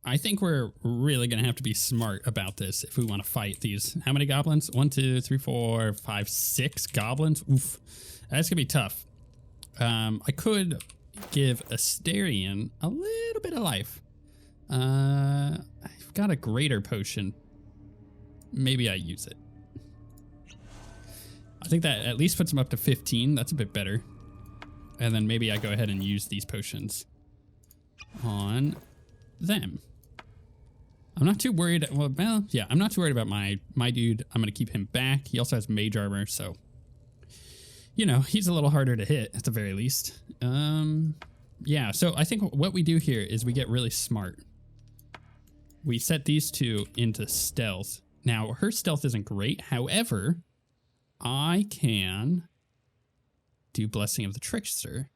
I think we're really going to have to be smart about this if we want to fight these. How many goblins? 1, 2, 3, 4, 5, 6 goblins. Oof. That's going to be tough. I could give Astarion a little bit of life. I've got a greater potion. Maybe I use it. I think that at least puts him up to 15. That's a bit better. And then maybe I go ahead and use these potions on them. I'm not too worried. Well, yeah, I'm not too worried about my dude. I'm going to keep him back. He also has mage armor, so, you know, he's a little harder to hit at the very least. Yeah, so I think what we do here is we get really smart. We set these two into stealth. Now, her stealth isn't great. However, I can do Blessing of the Trickster,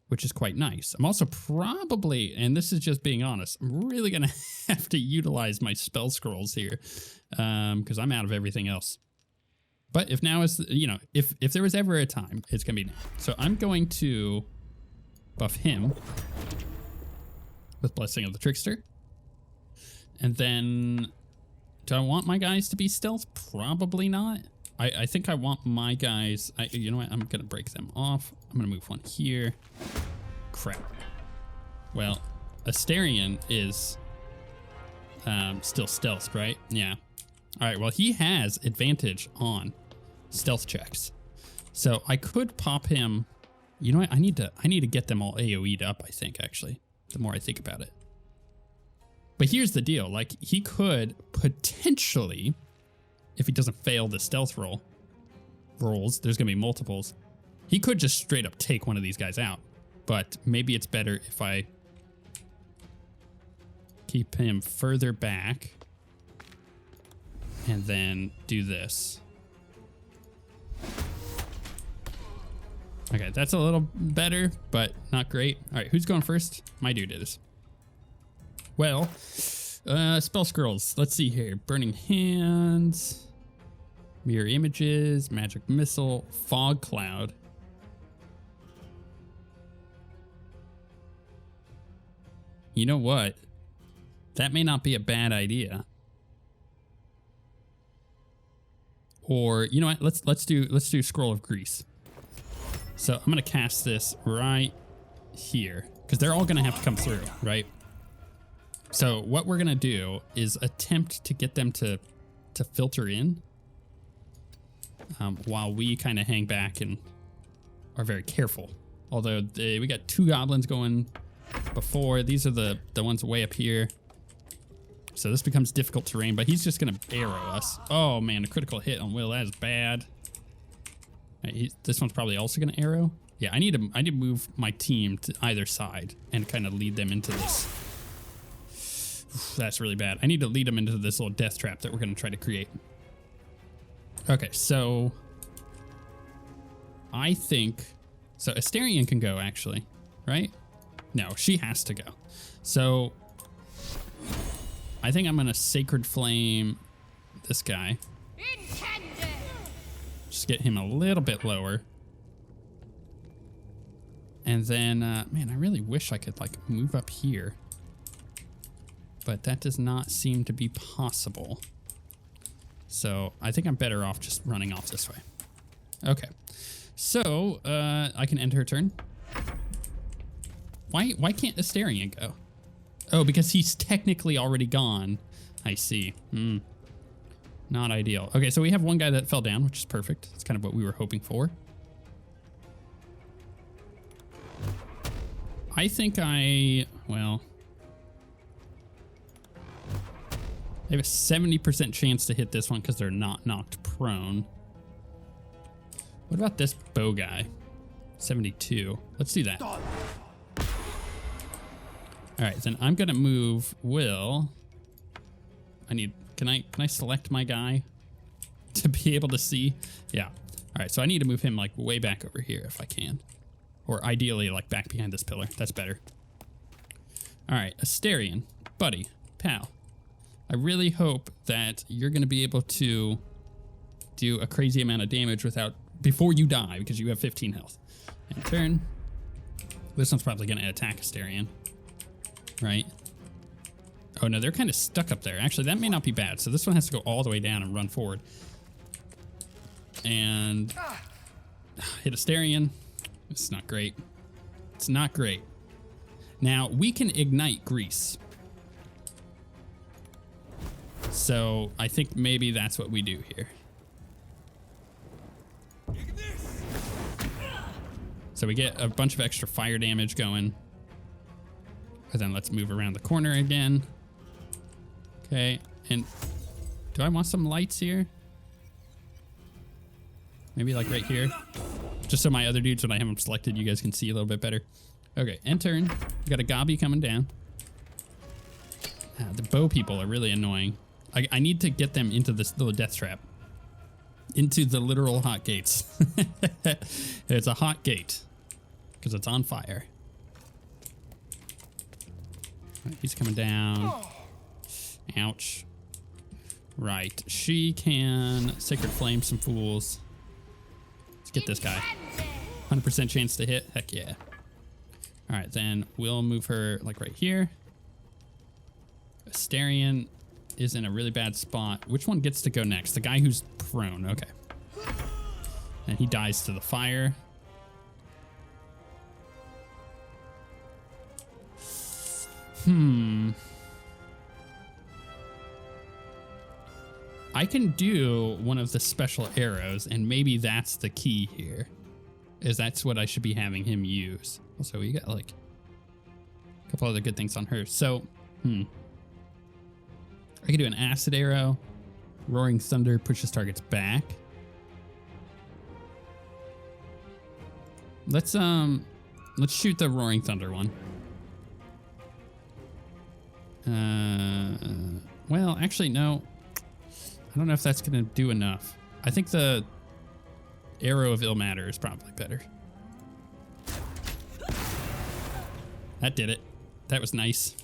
which is quite nice. I'm also probably, and this is just being honest, I'm really going to have to utilize my spell scrolls here because I'm out of everything else. But if now is, you know, if there was ever a time, it's going to be now. So I'm going to buff him with Blessing of the Trickster. And then, do I want my guys to be stealth? Probably not. I think I want my guys, you know what, I'm going to break them off. I'm going to move one here. Crap. Well, Astarion is still stealth, right? Yeah. All right, well, he has advantage on stealth checks. So I could pop him. You know what, I need to get them all AoE'd up, I think, actually, the more I think about it. But here's the deal, like, he could potentially, if he doesn't fail the stealth rolls, there's gonna be multiples. He could just straight up take one of these guys out, but maybe it's better if I keep him further back and then do this. Okay, that's a little better, but not great. All right, who's going first? My dude is. Well, spell scrolls. Let's see here. Burning Hands, Mirror Images, Magic Missile, Fog Cloud. You know what? That may not be a bad idea. Or you know what? Let's do Scroll of Grease. So I'm gonna cast this right here because they're all gonna have to come through, right? So what we're gonna do is attempt to get them to filter in while we kind of hang back and are very careful. Although we got 2 goblins going before. These are the ones way up here. So this becomes difficult terrain, but he's just gonna arrow us. Oh man, a critical hit on Wyll, that is bad. Right, this one's probably also gonna arrow. Yeah, I need to move my team to either side and kind of lead them into this. That's really bad. I need to lead them into this little death trap that we're going to try to create. Okay, so I think, so Astarion can go actually, right? No, she has to go. So I think I'm going to Sacred Flame this guy. Intended. Just get him a little bit lower. And then, man, I really wish I could like move up here. But that does not seem to be possible. So I think I'm better off just running off this way. Okay. So I can end her turn. Why can't Astarion go? Oh, because he's technically already gone. I see. Not ideal. Okay, so we have one guy that fell down, which is perfect. That's kind of what we were hoping for. I think well, I have a 70% chance to hit this one because they're not knocked prone. What about this bow guy? 72. Let's do that. All right, then I'm gonna move Wyll. Can I select my guy to be able to see? Yeah. All right, so I need to move him like way back over here if I can. Or ideally like back behind this pillar. That's better. All right, Astarion, buddy, pal. I really hope that you're going to be able to do a crazy amount of damage before you die because you have 15 health. And turn. This one's probably going to attack Astarion, right? Oh, no, they're kind of stuck up there. Actually, that may not be bad. So this one has to go all the way down and run forward. And hit Astarion. It's not great. It's not great. Now, we can ignite grease. So I think maybe that's what we do here. So we get a bunch of extra fire damage going. And then let's move around the corner again. Okay, and do I want some lights here? Maybe like right here. Just so my other dudes, when I have them selected, you guys can see a little bit better. Okay, end turn. We got a gobby coming down. The bow people are really annoying. I need to get them into this little death trap. Into the literal hot gates. It's a hot gate. Because it's on fire. Right, he's coming down. Ouch. Right. She can Sacred Flame some fools. Let's get this guy. 100% chance to hit. Heck yeah. All right, then we'll move her like right here. Astarion is in a really bad spot. Which one gets to go next? The guy who's prone. Okay. And he dies to the fire. I can do one of the special arrows, and maybe that's the key here. Is that's what I should be having him use. Also, we got like a couple other good things on her. So, I can do an acid arrow. Roaring Thunder pushes targets back. Let's shoot the Roaring Thunder one. Well, actually, no. I don't know if that's gonna do enough. I think the Arrow of Ilmater is probably better. That did it. That was nice.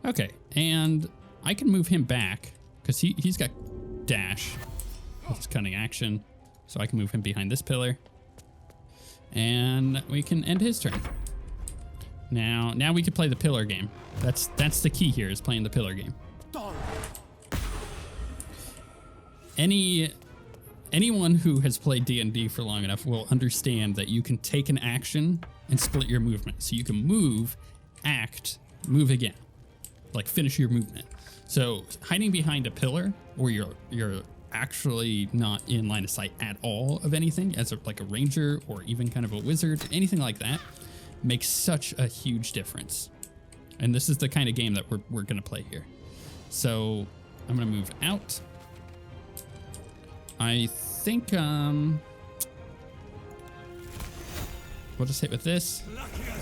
Okay, and I can move him back because he's got dash with his cunning action, so I can move him behind this pillar, and we can end his turn. Now we can play the pillar game. That's the key here, is playing the pillar game. Anyone who has played D&D for long enough will understand that you can take an action and split your movement. So you can move, act, move again, like finish your movement. So hiding behind a pillar, or you're actually not in line of sight at all of anything, as like a ranger or even kind of a wizard, anything like that, makes such a huge difference. And this is the kind of game that we're gonna play here. So I'm gonna move out. I think we'll just hit with this.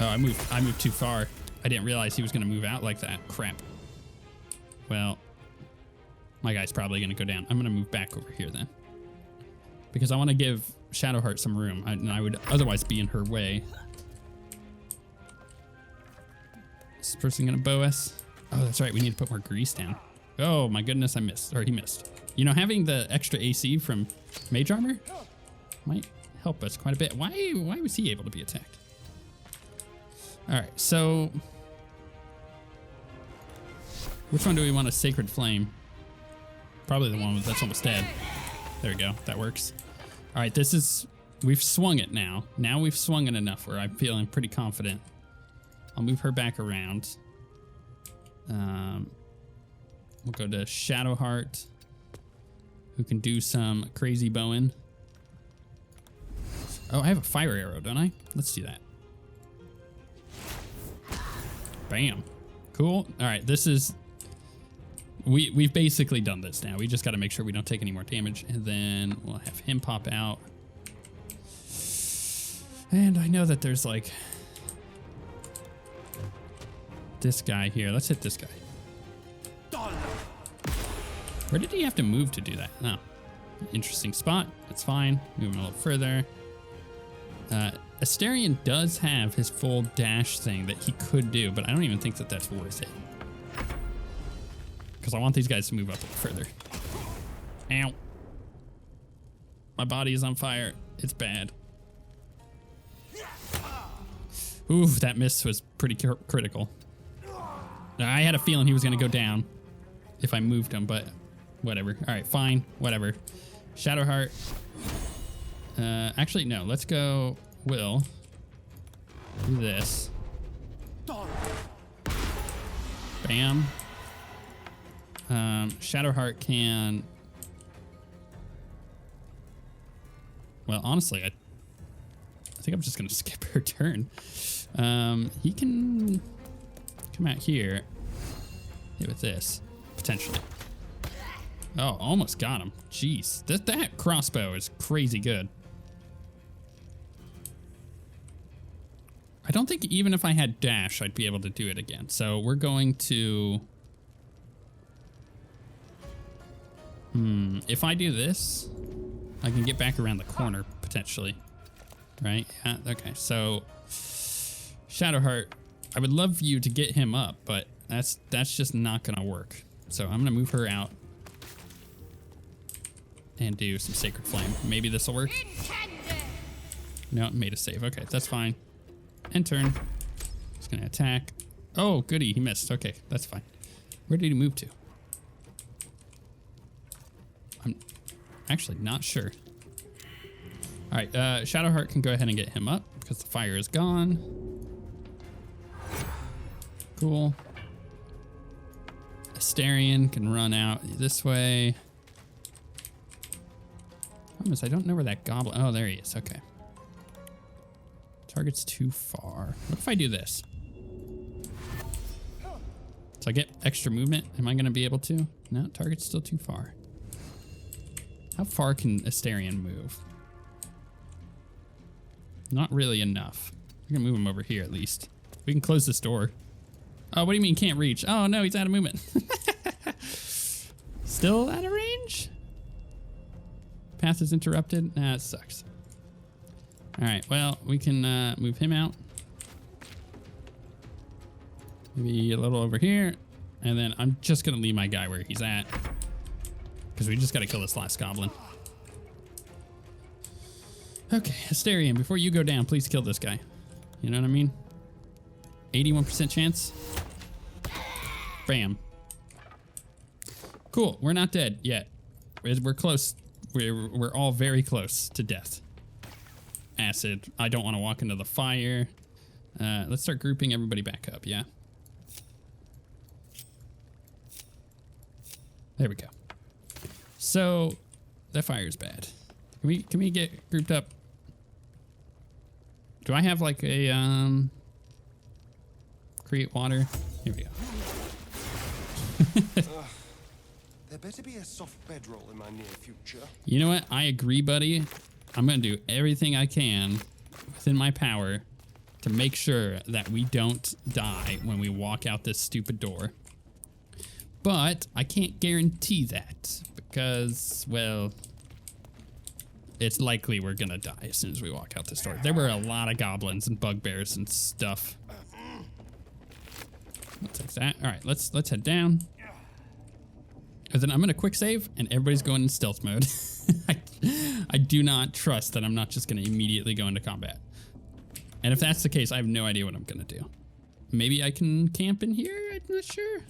Oh, I moved too far. I didn't realize he was gonna move out like that. Crap. Well, my guy's probably gonna go down. I'm gonna move back over here then, because I want to give Shadowheart some room, and I would otherwise be in her way. Is this person gonna bow us? Oh, that's right. We need to put more grease down. Oh my goodness, I missed, or he missed. You know, having the extra AC from Mage Armor might help us quite a bit. Why was he able to be attacked? All right, so which one do we want a Sacred Flame? Probably the one that's almost dead. There we go, that works. All right, we've swung it now. Now we've swung it enough where I'm feeling pretty confident. I'll move her back around. We'll go to Shadowheart, who can do some crazy bowing. Oh, I have a fire arrow, don't I? Let's do that. Bam. Cool. All right, this is... We've basically done this now. We just got to make sure we don't take any more damage. And then we'll have him pop out. And I know that there's like... this guy here. Let's hit this guy. Where did he have to move to do that? Oh, interesting spot. That's fine. Move him a little further. Astarion does have his full dash thing that he could do, but I don't even think that that's worth it. Because I want these guys to move up a little further. Ow. My body is on fire. It's bad. Ooh, that miss was pretty critical. I had a feeling he was going to go down if I moved him, but whatever. All right, fine, whatever. Shadowheart. Actually, no. Let's go Wyll. Do this. Bam. Shadowheart can... Well, honestly, I think I'm just going to skip her turn. He can come out here. Hit with this, potentially. Oh, almost got him. Jeez, that crossbow is crazy good. I don't think even if I had dash, I'd be able to do it again. So we're going to... If I do this, I can get back around the corner, potentially. Right? Yeah, okay, so... Shadowheart, I would love you to get him up, but that's just not gonna work. So I'm gonna move her out and do some Sacred Flame. Maybe this will work. No, it made a save. Okay, that's fine. End turn. Just gonna attack. Oh, goody, he missed. Okay, that's fine. Where did he move to? I'm actually not sure. All right, Shadowheart can go ahead and get him up because the fire is gone. Cool. Astarion can run out this way. Problem is, I don't know where that goblin... Oh, there he is. Okay. Target's too far. What if I do this? So I get extra movement. Am I going to be able to? No, target's still too far. How far can Astarion move? Not really enough. We're going to move him over here at least. We can close this door. Oh, what do you mean can't reach? Oh, no, he's out of movement. Still out of range? Path is interrupted. Nah, it sucks. All right, well, we can move him out. Maybe a little over here. And then I'm just going to leave my guy where he's at. Because we just got to kill this last goblin. Okay, Astarion, before you go down, please kill this guy. You know what I mean? 81% chance. Bam. Cool, we're not dead yet. We're close. We're all very close to death. Acid. I don't want to walk into the fire. Let's start grouping everybody back up, yeah? There we go. So, that fire's bad. Can we get grouped up? Do I have like a, create water? Here we go. There better be a soft bedroll in my near future. You know what? I agree, buddy. I'm going to do everything I can within my power to make sure that we don't die when we walk out this stupid door. But I can't guarantee that because, well, it's likely we're going to die as soon as we walk out this door. There were a lot of goblins and bugbears and stuff. Let's take that. All right, let's head down. And then I'm going to quick save and everybody's going in stealth mode. I do not trust that I'm not just going to immediately go into combat. And if that's the case, I have no idea what I'm going to do. Maybe I can camp in here? I'm not sure.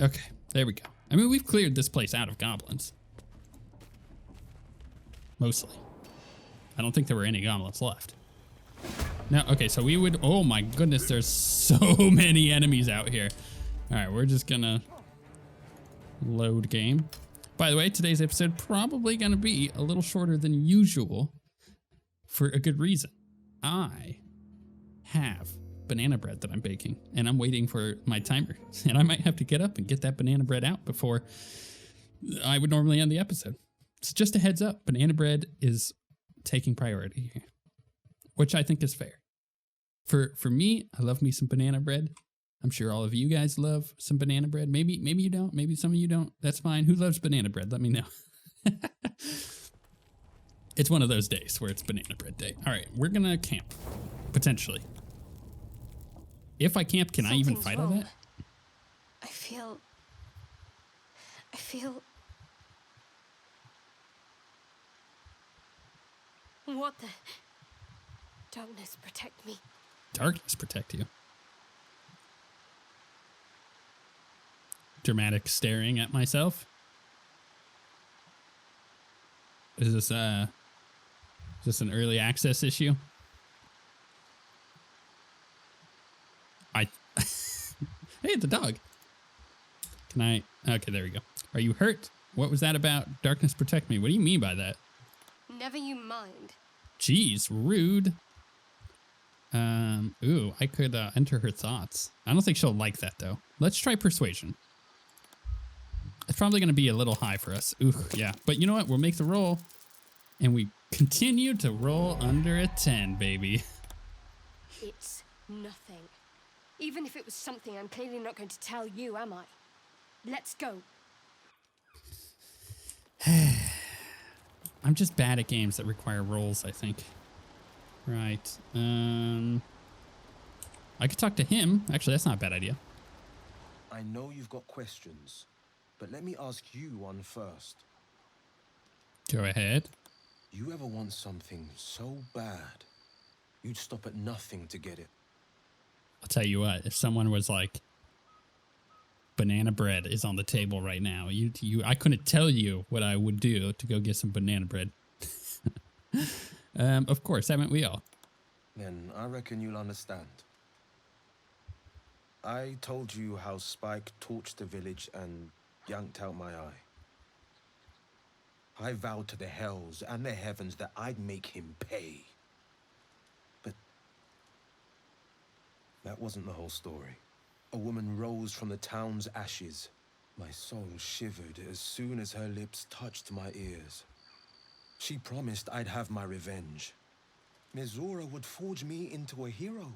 Okay, there we go. I mean, we've cleared this place out of goblins. Mostly. I don't think there were any goblins left. No, okay, so we would... Oh my goodness, there's so many enemies out here. All right, we're just gonna load game. By the way, today's episode probably gonna be a little shorter than usual for a good reason. I have banana bread that I'm baking, and I'm waiting for my timer. And I might have to get up and get that banana bread out before I would normally end the episode. So just a heads up, banana bread is taking priority here, which I think is fair. For me, I love me some banana bread. I'm sure all of you guys love some banana bread. Maybe you don't. Maybe some of you don't. That's fine. Who loves banana bread? Let me know. It's one of those days where it's banana bread day. All right, we're gonna camp, potentially. If I camp, can I even fight all that? I feel... What the? Darkness, protect me. Darkness protect you. Dramatic staring at myself. Is this an early access issue? Hey, the dog. Can I? Okay, there we go. Are you hurt? What was that about? Darkness protect me. What do you mean by that? Never you mind. Jeez, rude. Ooh, I could enter her thoughts. I don't think she'll like that though. Let's try persuasion. It's probably going to be a little high for us. Ooh, yeah. But you know what? We'll make the roll, and we continue to roll under a 10, baby. It's nothing. Even if it was something, I'm clearly not going to tell you, am I? Let's go. I'm just bad at games that require rolls, I think. Right. I could talk to him. Actually, that's not a bad idea. I know you've got questions, but let me ask you one first. Go ahead. You ever want something so bad, you'd stop at nothing to get it? I'll tell you what, if someone was like, banana bread is on the table right now, I couldn't tell you what I would do to go get some banana bread. Of course, haven't we all? Then I reckon you'll understand. I told you how Spike torched the village and yanked out my eye. I vowed to the hells and the heavens that I'd make him pay. But that wasn't the whole story. A woman rose from the town's ashes. My soul shivered as soon as her lips touched my ears. She promised I'd have my revenge. Mizora would forge me into a hero.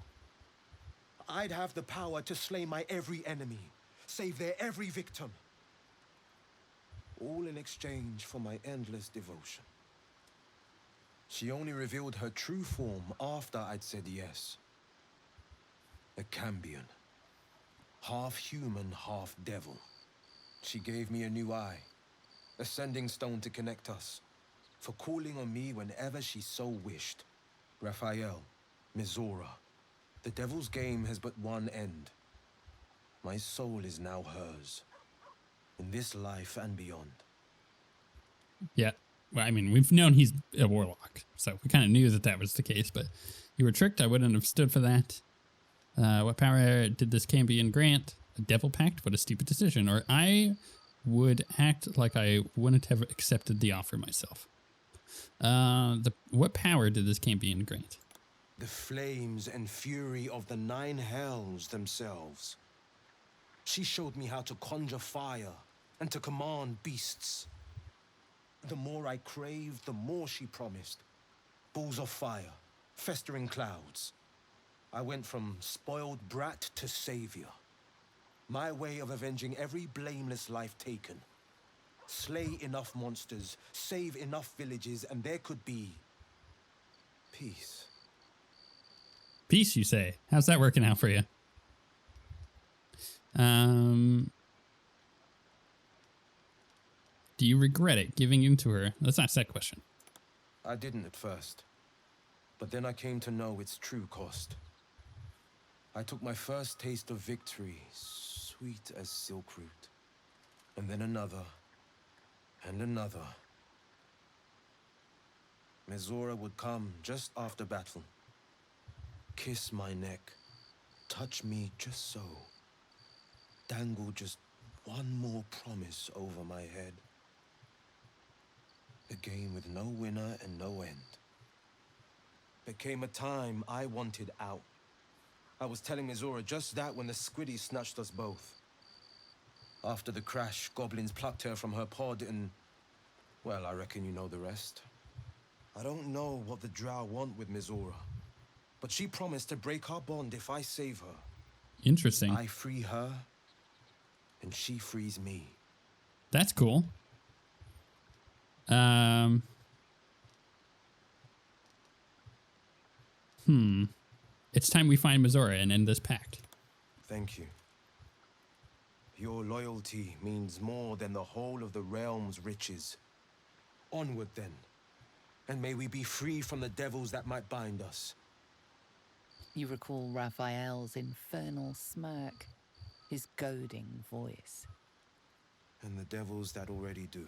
I'd have the power to slay my every enemy, save their every victim. All in exchange for my endless devotion. She only revealed her true form after I'd said yes. A Cambion. Half human, half devil. She gave me a new eye. A sending stone to connect us. For calling on me whenever she so wished. Raphael, Mizora. The devil's game has but one end. My soul is now hers. In this life and beyond. Yeah. Well, I mean, we've known he's a warlock, so we kind of knew that that was the case, but you were tricked. I wouldn't have stood for that. What power did this Cambion grant? A devil pact? What a stupid decision. Or I would act like I wouldn't have accepted the offer myself. What power did this Cambion grant? The flames and fury of the 9 hells themselves. She showed me how to conjure fire and to command beasts. The more I craved, the more she promised. Balls of fire, festering clouds. I went from spoiled brat to savior. My way of avenging every blameless life taken. Slay enough monsters, save enough villages, and there could be peace. Peace, you say? How's that working out for you? Do you regret it, giving in to her? Let's ask that question. I didn't at first, but then I came to know its true cost. I took my first taste of victory, sweet as silk root, and then another, and another. Mizora would come just after battle, kiss my neck, touch me just so, dangle just one more promise over my head. A game with no winner and no end. There came a time I wanted out. I was telling Mizora just that when the squiddies snatched us both. After the crash, goblins plucked her from her pod and... well, I reckon you know the rest. I don't know what the drow want with Mizora, but she promised to break our bond if I save her. Interesting. I free her, and she frees me. That's cool. It's time we find Mizora and end this pact. Thank you. Your loyalty means more than the whole of the realm's riches. Onward then. And may we be free from the devils that might bind us. You recall Raphael's infernal smirk, his goading voice. And the devils that already do.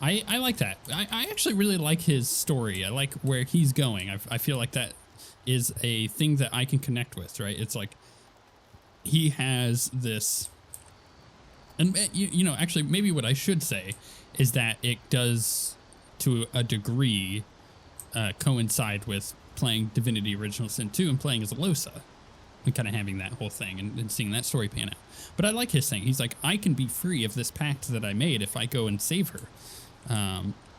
I like that. I actually really like his story. I like where he's going. I feel like that is a thing that I can connect with, right? It's like he has this, and you know, actually maybe what I should say is that it does to a degree coincide with playing Divinity Original Sin 2 and playing as Alosa and kind of having that whole thing and seeing that story pan out. But I like his thing. He's like, I can be free of this pact that I made if I go and save her.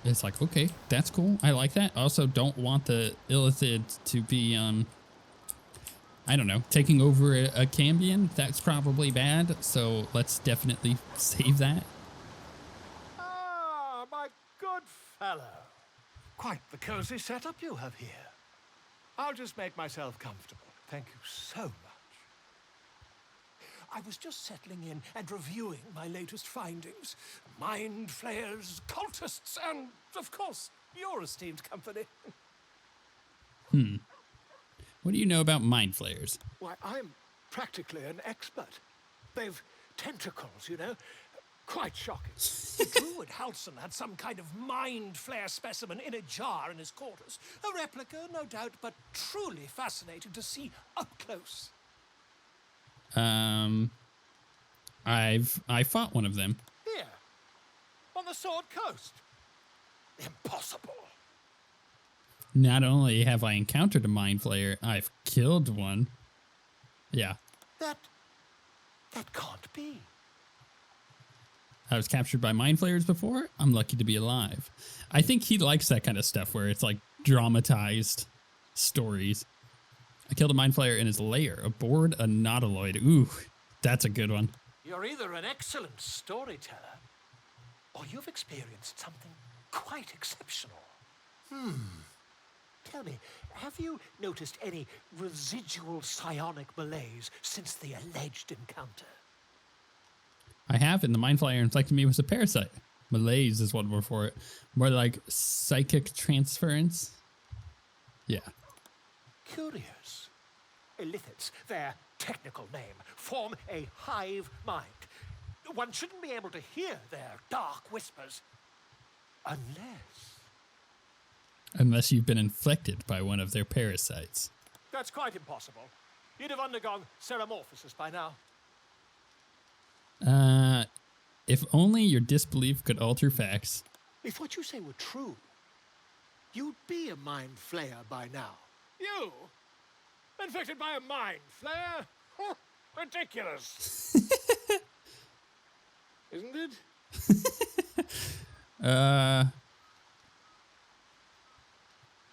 It's like, okay, that's cool. I like that. Also, don't want the Illithid to be, I don't know, taking over a Cambion. That's probably bad. So let's definitely save that. Ah, my good fellow. Quite the cozy setup you have here. I'll just make myself comfortable. Thank you so much. I was just settling in and reviewing my latest findings. Mind flayers, cultists, and, of course, your esteemed company. What do you know about mind flayers? Why, I'm practically an expert. They've tentacles, you know. Quite shocking. The druid Halson had some kind of mind flare specimen in a jar in his quarters. A replica, no doubt, but truly fascinating to see up close. I fought one of them. Here, on the Sword Coast. Impossible. Not only have I encountered a mind flayer, I've killed one. Yeah. That can't be. I was captured by mind flayers before. I'm lucky to be alive. I think he likes that kind of stuff where it's like dramatized stories. I killed a mind flayer in his lair aboard a nautiloid. Ooh, that's a good one. You're either an excellent storyteller, or you've experienced something quite exceptional. Tell me, have you noticed any residual psionic malaise since the alleged encounter? I have, and the mind flayer infected me with a parasite. Malaise is one word for it. More like psychic transference. Yeah. Curious. Illithids, their technical name, form a hive mind. One shouldn't be able to hear their dark whispers Unless you've been infected by one of their parasites. That's quite impossible. You'd have undergone ceramorphosis by now. If only your disbelief could alter facts. If what you say were true, you'd be a mind flayer by now. You? Infected by a mind flayer? Ridiculous. Isn't it?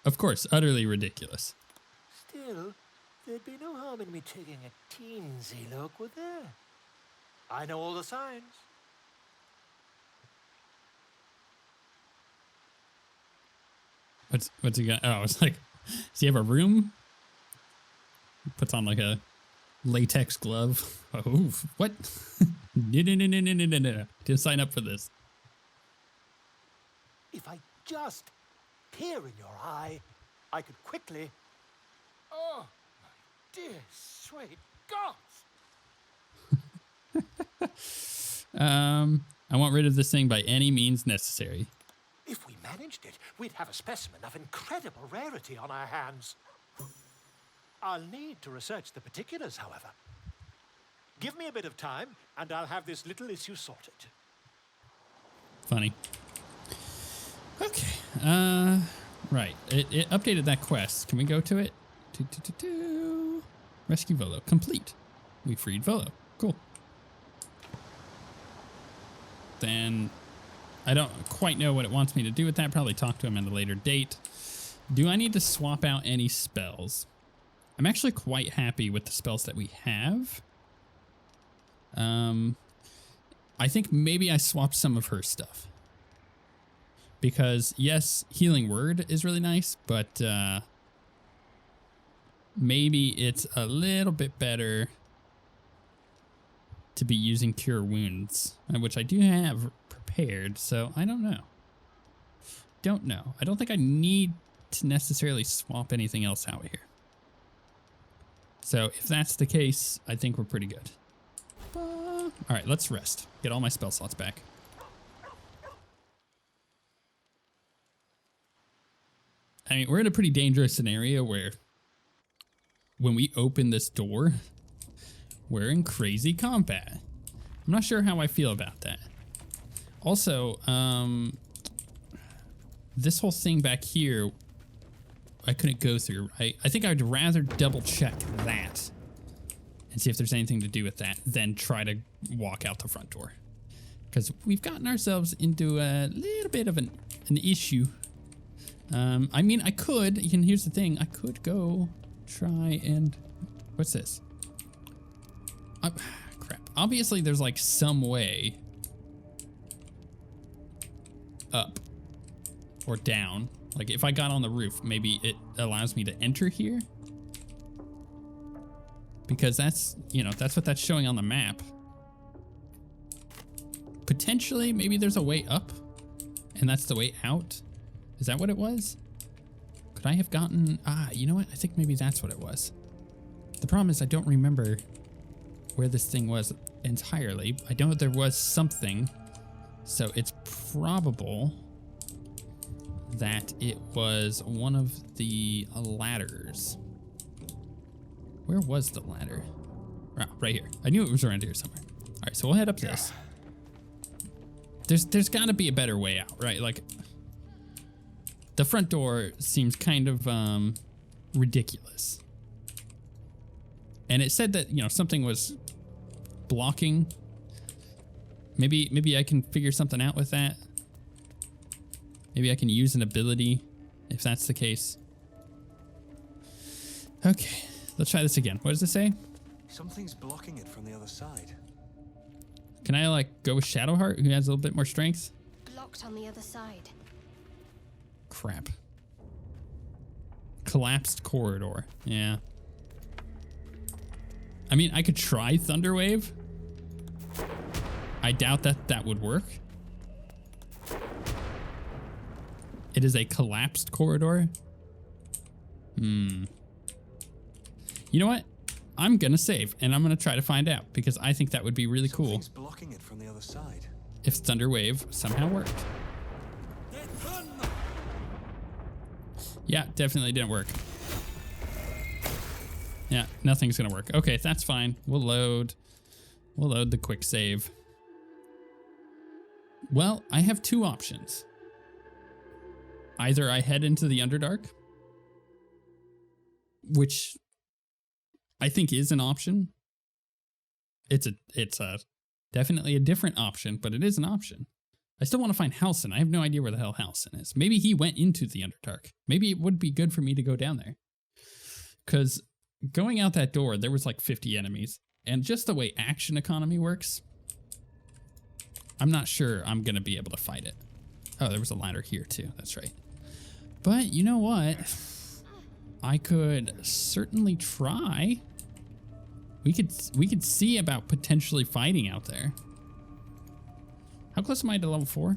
Of course, utterly ridiculous. Still, there'd be no harm in me taking a teensy look, would there? I know all the signs. What's he got? Oh, it's like, does he have a room? He puts on like a latex glove. Oh, what? No. Didn't sign up for this. If I just peer in your eye, I could quickly... Oh, my dear sweet gods! I want rid of this thing by any means necessary. If we managed it, we'd have a specimen of incredible rarity on our hands. I'll need to research the particulars, however. Give me a bit of time, and I'll have this little issue sorted. Funny. Okay. Right. It updated that quest. Can we go to it? Rescue Volo. Complete. We freed Volo. Cool. Then I don't quite know what it wants me to do with that. Probably talk to him at a later date. Do I need to swap out any spells? I'm actually quite happy with the spells that we have. I think maybe I swapped some of her stuff. Because, yes, Healing Word is really nice, but maybe it's a little bit better to be using Cure Wounds, which I do have prepared, so I don't know. don't know. I don't think I need to necessarily swap anything else out here. So if that's the case, I think we're pretty good. All right, let's rest. Get all my spell slots back. I mean, we're in a pretty dangerous scenario where when we open this door, we're in crazy combat. I'm not sure how I feel about that. Also, this whole thing back here, I couldn't go through, right? I think I'd rather double check that and see if there's anything to do with that than try to walk out the front door. Because we've gotten ourselves into a little bit of an issue. I mean, I could, and here's the thing, I could go try and, what's this? Crap. Obviously, there's like some way up or down. Like if I got on the roof, maybe it allows me to enter here. Because that's, you know, that's what that's showing on the map. Potentially, maybe there's a way up and that's the way out. Is that what it was? Could I have gotten, you know what? I think maybe that's what it was. The problem is I don't remember where this thing was entirely. I know there was something, so it's probable that it was one of the ladders. Where was the ladder? Oh, right here. I knew it was around here somewhere. All right, so we'll head up this. There's got to be a better way out, right? Like the front door seems kind of ridiculous. And it said that, you know, something was blocking. Maybe I can figure something out with that. Maybe I can use an ability if that's the case. Okay, let's try this again. What does it say? Something's blocking it from the other side. Can I like go with Shadowheart, who has a little bit more strength? Blocked on the other side. Crap. Collapsed corridor. Yeah. I mean, I could try Thunderwave. I doubt that would work. It is a collapsed corridor. You know what? I'm gonna save and I'm gonna try to find out because I think that would be really cool. Something's blocking it from the other side. If Thunderwave somehow worked. Yeah, definitely didn't work. Yeah, nothing's gonna work. Okay, that's fine. We'll load the quick save. Well, I have two options. Either I head into the Underdark, which I think is an option. It's a definitely a different option, but it is an option. I still want to find Halsin. I have no idea where the hell Halsin is. Maybe he went into the Underdark. Maybe it would be good for me to go down there. Because going out that door, there was like 50 enemies. And just the way action economy works, I'm not sure I'm going to be able to fight it. Oh, there was a ladder here too. That's right. But you know what? I could certainly try. We could see about potentially fighting out there. How close am I to level 4?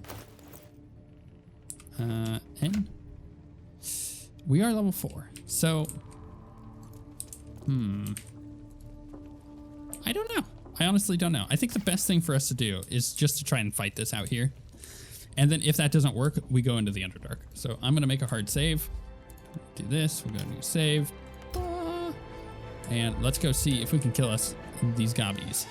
N? We are level 4. So, I don't know. I honestly don't know. I think the best thing for us to do is just to try and fight this out here. And then if that doesn't work, we go into the Underdark. So I'm going to make a hard save. Do this. We're going to do save. And let's go see if we can kill these gobbies.